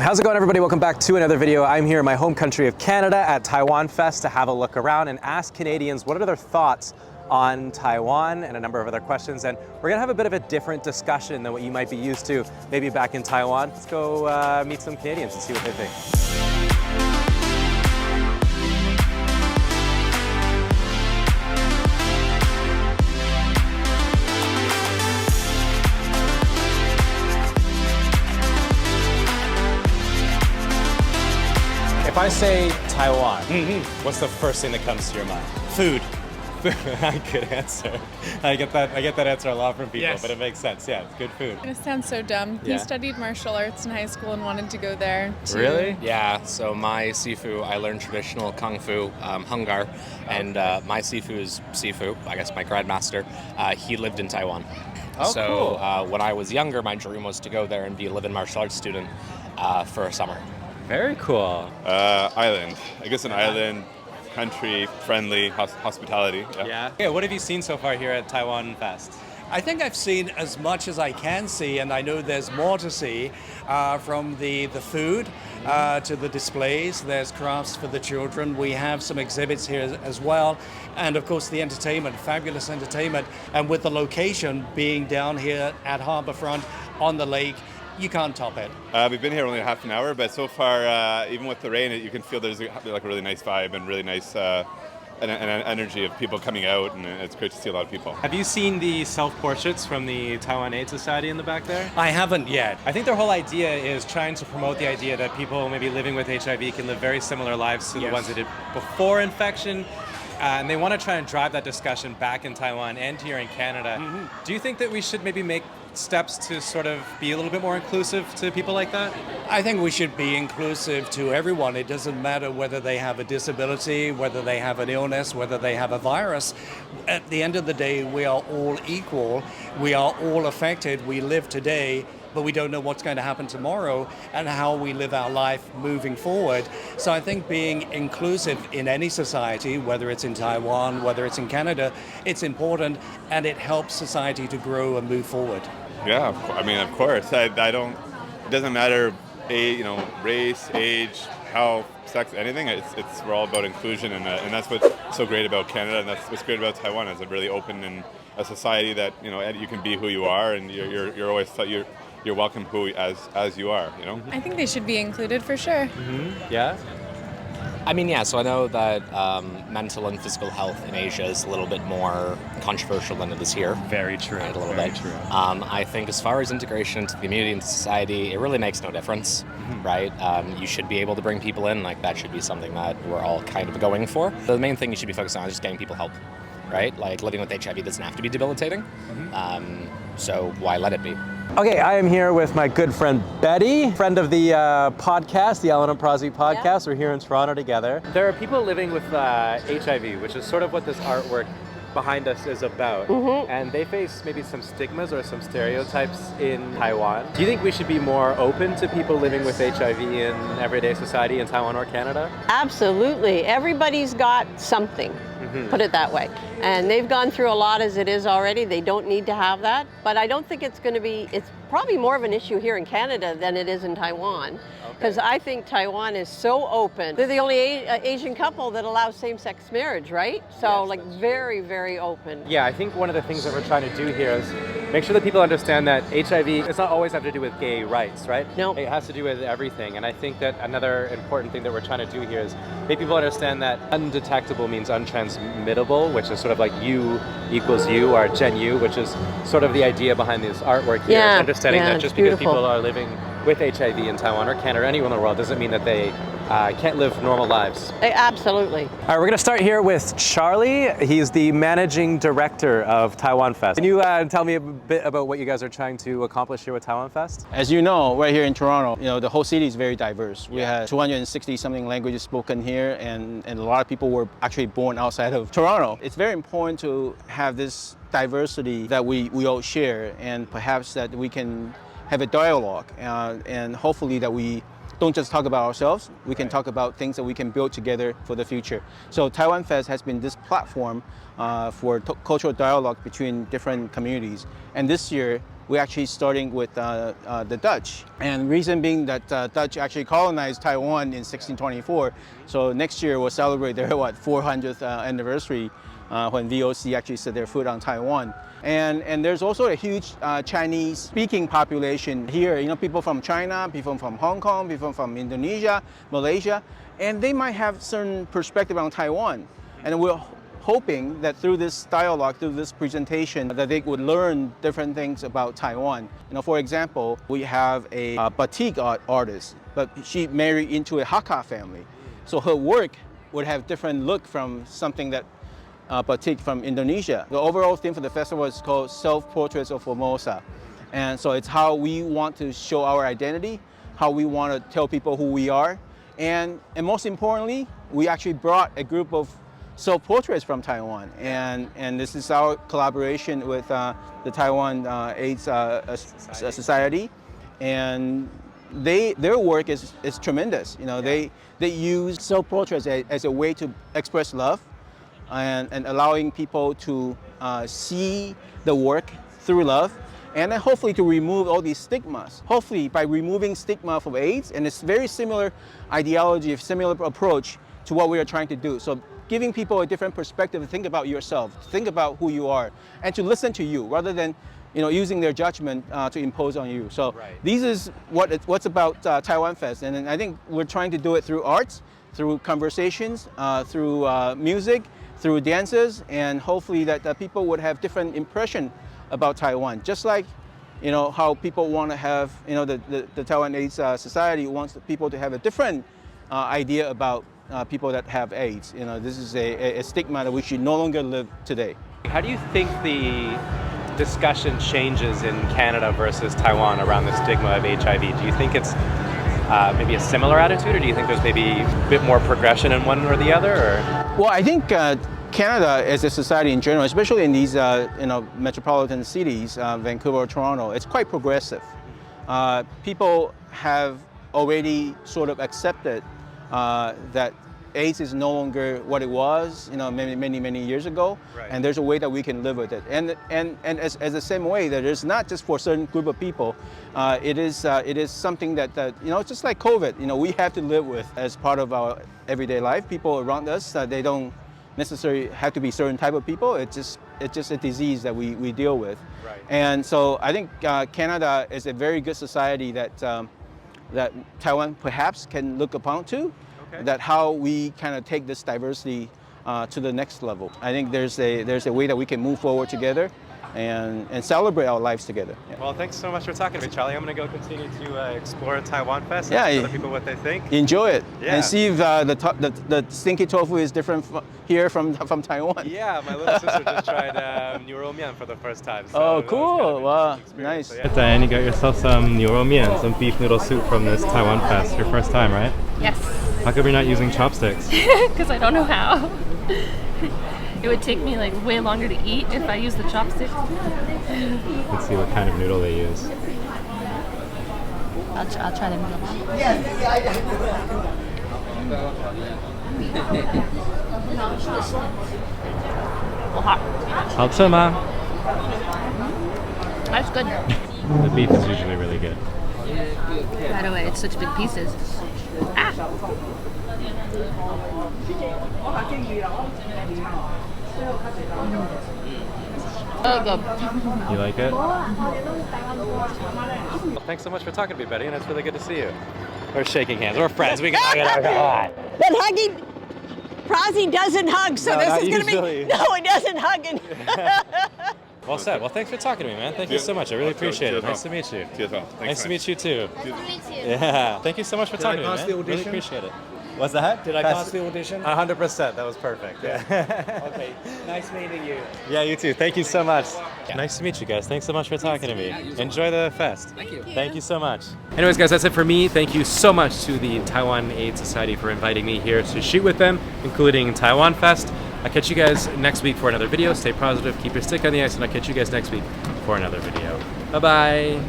How's it going, everybody? Welcome back to another video. I'm here in my home country of Canada at Taiwan Fest to have a look around and ask Canadians what are their thoughts on Taiwan and a number of other questions. And we're gonna have a bit of a different discussion than what you might be used to maybe back in Taiwan. Let's go meet some Canadians and see what they think. If I say Taiwan, what's the first thing that comes to your mind? Food. Good answer. I get that answer a lot from people, Yes. but it makes sense. Yeah, it's good food. It sounds so dumb. Yeah. He studied martial arts in high school and wanted to go there. Really? Yeah, so my Sifu, I learned traditional Kung Fu, Hungar, and my Sifu is Sifu, I guess my grandmaster. He lived in Taiwan. Oh, so cool. When I was younger, my dream was to go there and be a live-in martial arts student for a summer. Very cool. Island. I guess an island, country, friendly, hospitality. Yeah. Okay, what have you seen so far here at Taiwan Fest? I think I've seen as much as I can see, and I know there's more to see, from the food to the displays. There's crafts for the children. We have some exhibits here as well. And of course the entertainment, fabulous entertainment. And with the location being down here at Harbourfront on the lake, you can't top it. We've been here only half an hour, but so far, even with the rain, you can feel there's like a really nice vibe and really nice an energy of people coming out, and it's great to see a lot of people. Have you seen the self-portraits from the Taiwan AIDS Society in the back there? I haven't yet. I think their whole idea is trying to promote the idea that people maybe living with HIV can live very similar lives to the Yes. ones they did before infection. And they want to try and drive that discussion back in Taiwan and here in Canada. Do you think that we should maybe make steps to sort of be a little bit more inclusive to people like that? I think we should be inclusive to everyone. It doesn't matter whether they have a disability, whether they have an illness, whether they have a virus. At the end of the day, we are all equal. We are all affected. We live today, but we don't know what's going to happen tomorrow and how we live our life moving forward. So I think being inclusive in any society, whether it's in Taiwan, whether it's in Canada, it's important, and it helps society to grow and move forward. Yeah, I mean, of course. I don't. It doesn't matter, race, age, health, sex, anything. It's we're all about inclusion, and that's what's so great about Canada, and that's what's great about Taiwan. Is a really open and a society that you can be who you are, and you're always you're welcome as you are. I think they should be included for sure. Yeah? I mean, yeah, so I know that mental and physical health in Asia is a little bit more controversial than it is here. Very true. Right, a little Very bit. true. I think as far as integration into the community and society, it really makes no difference, right? You should be able to bring people in, like that should be something that we're all kind of going for. The main thing you should be focused on is just getting people help, right? Like living with HIV doesn't have to be debilitating, so why let it be? Okay, I am here with my good friend Betty, friend of the podcast, the Alan and Prazi podcast. We're here in Toronto together. There are people living with HIV, which is sort of what this artwork behind us is about. And they face maybe some stigmas or some stereotypes in Taiwan. Do you think we should be more open to people living with HIV in everyday society in Taiwan or Canada? Absolutely. Everybody's got something, put it that way. And they've gone through a lot as it is already. They don't need to have that. But I don't think it's going to be, it's probably more of an issue here in Canada than it is in Taiwan. Because I think Taiwan is so open. They're the only Asian couple that allows same-sex marriage, right? So Yes, like that's very, very open. Yeah, I think one of the things that we're trying to do here is make sure that people understand that HIV, it's not always have to do with gay rights, right? No. It has to do with everything. And I think that another important thing that we're trying to do here is make people understand that undetectable means untransmittable, which is sort of like U equals U, or Gen U, which is sort of the idea behind this artwork here. Yeah, Is understanding yeah, that it's just because beautiful. people are living with HIV in Taiwan or Canada or anywhere in the world doesn't mean that they can't live normal lives. Absolutely. All right, we're going to start here with Charlie. He's the managing director of Taiwan Fest. Can you tell me a bit about what you guys are trying to accomplish here with Taiwan Fest? As you know, right here in Toronto, the whole city is very diverse. We have 260 something languages spoken here, and a lot of people were actually born outside of Toronto. It's very important to have this diversity that we all share, and perhaps that we can have a dialogue, and hopefully that we don't just talk about ourselves, we can talk about things that we can build together for the future. So Taiwan Fest has been this platform for cultural dialogue between different communities. And this year, we're actually starting with the Dutch. And reason being that Dutch actually colonized Taiwan in 1624. So next year we'll celebrate their 400th anniversary when VOC actually set their foot on Taiwan. And there's also a huge Chinese speaking population here. You know, people from China, people from Hong Kong, people from Indonesia, Malaysia, and they might have certain perspective on Taiwan. And we're hoping that through this dialogue, through this presentation, that they would learn different things about Taiwan. You know, for example, we have a batik artist, but she married into a Hakka family. So her work would have different look from something that batik from Indonesia. The overall theme for the festival is called Self-Portraits of Formosa. And so it's how we want to show our identity, how we want to tell people who we are. And most importantly, we actually brought a group of self-portraits from Taiwan. And this is our collaboration with the Taiwan AIDS Society. And their work is tremendous. You know, they use self-portraits as a way to express love and allowing people to see the work through love, and then hopefully to remove all these stigmas. Hopefully by removing stigma from AIDS, and it's very similar ideology, similar approach to what we are trying to do. So giving people a different perspective to think about yourself, to think about who you are, and to listen to you rather than using their judgment to impose on you. So this is what's about Taiwan Fest, and I think we're trying to do it through arts, through conversations, through music, through dances, and hopefully that people would have different impression about Taiwan. Just like, how people want to have, the Taiwan AIDS Society wants people to have a different idea about people that have AIDS. This is a stigma that we should no longer live today. How do you think the discussion changes in Canada versus Taiwan around the stigma of HIV? Do you think it's maybe a similar attitude, or do you think there's maybe a bit more progression in one or the other? Or? Well, I think Canada as a society in general, especially in these metropolitan cities, Vancouver or Toronto, it's quite progressive. People have already sort of accepted that AIDS is no longer what it was, many years ago, and there's a way that we can live with it. And as the same way that it's not just for a certain group of people, it is something that just like COVID, we have to live with as part of our everyday life. People around us, they don't necessarily have to be certain type of people. It's just a disease that we deal with. Right. And so I think Canada is a very good society that Taiwan perhaps can look upon to. Okay. That how we kind of take this diversity to the next level. I think there's a way that we can move forward together and celebrate our lives together. Yeah. Well, thanks so much for talking to me, Charlie. I'm going to go continue to explore Taiwan Fest and tell the people what they think. Enjoy it. Yeah. And see if the stinky tofu is different here from Taiwan. Yeah, my little sister just tried Neuro Mian for the first time. So oh, cool. Wow, nice. So, yeah. Diane, you got yourself some Neuro Mian, some beef noodle soup from this Taiwan Fest. Your first time, right? Yes. How come you're not using chopsticks? Because I don't know how. It would take me like way longer to eat if I used the chopsticks. Let's see what kind of noodle they use. I'll try the noodle. Well, hot. 好吃吗? That's good. The beef is usually really good. By the way, it's such big pieces. Ah! Oh, good. You like it? Well, thanks so much for talking to me, Betty, and it's really good to see you. We're shaking hands. We're friends. We can hug it out. But hugging, Prozzy doesn't hug, so No, this not is going to be... usually. No, it doesn't hug. Well said. Well, thanks for talking to me, man. Thank you so much. I really appreciate it. Nice to meet you. Nice to meet you, too. Nice to meet you. Yeah. Thank you so much for talking to me, man. Really appreciate it. What's that? Did I pass the audition? 100%. That was perfect. Yeah. Okay. Nice meeting you. Yeah, you too. Thank you so much. Nice to meet you guys. Thanks so much for talking to me. Enjoy the fest. Thank you. Thank you so much. Anyways, guys, that's it for me. Thank you so much to the Taiwan AIDS Society for inviting me here to shoot with them, including Taiwan Fest. I'll catch you guys next week for another video. Stay positive, keep your stick on the ice, and I'll catch you guys next week for another video. Bye-bye.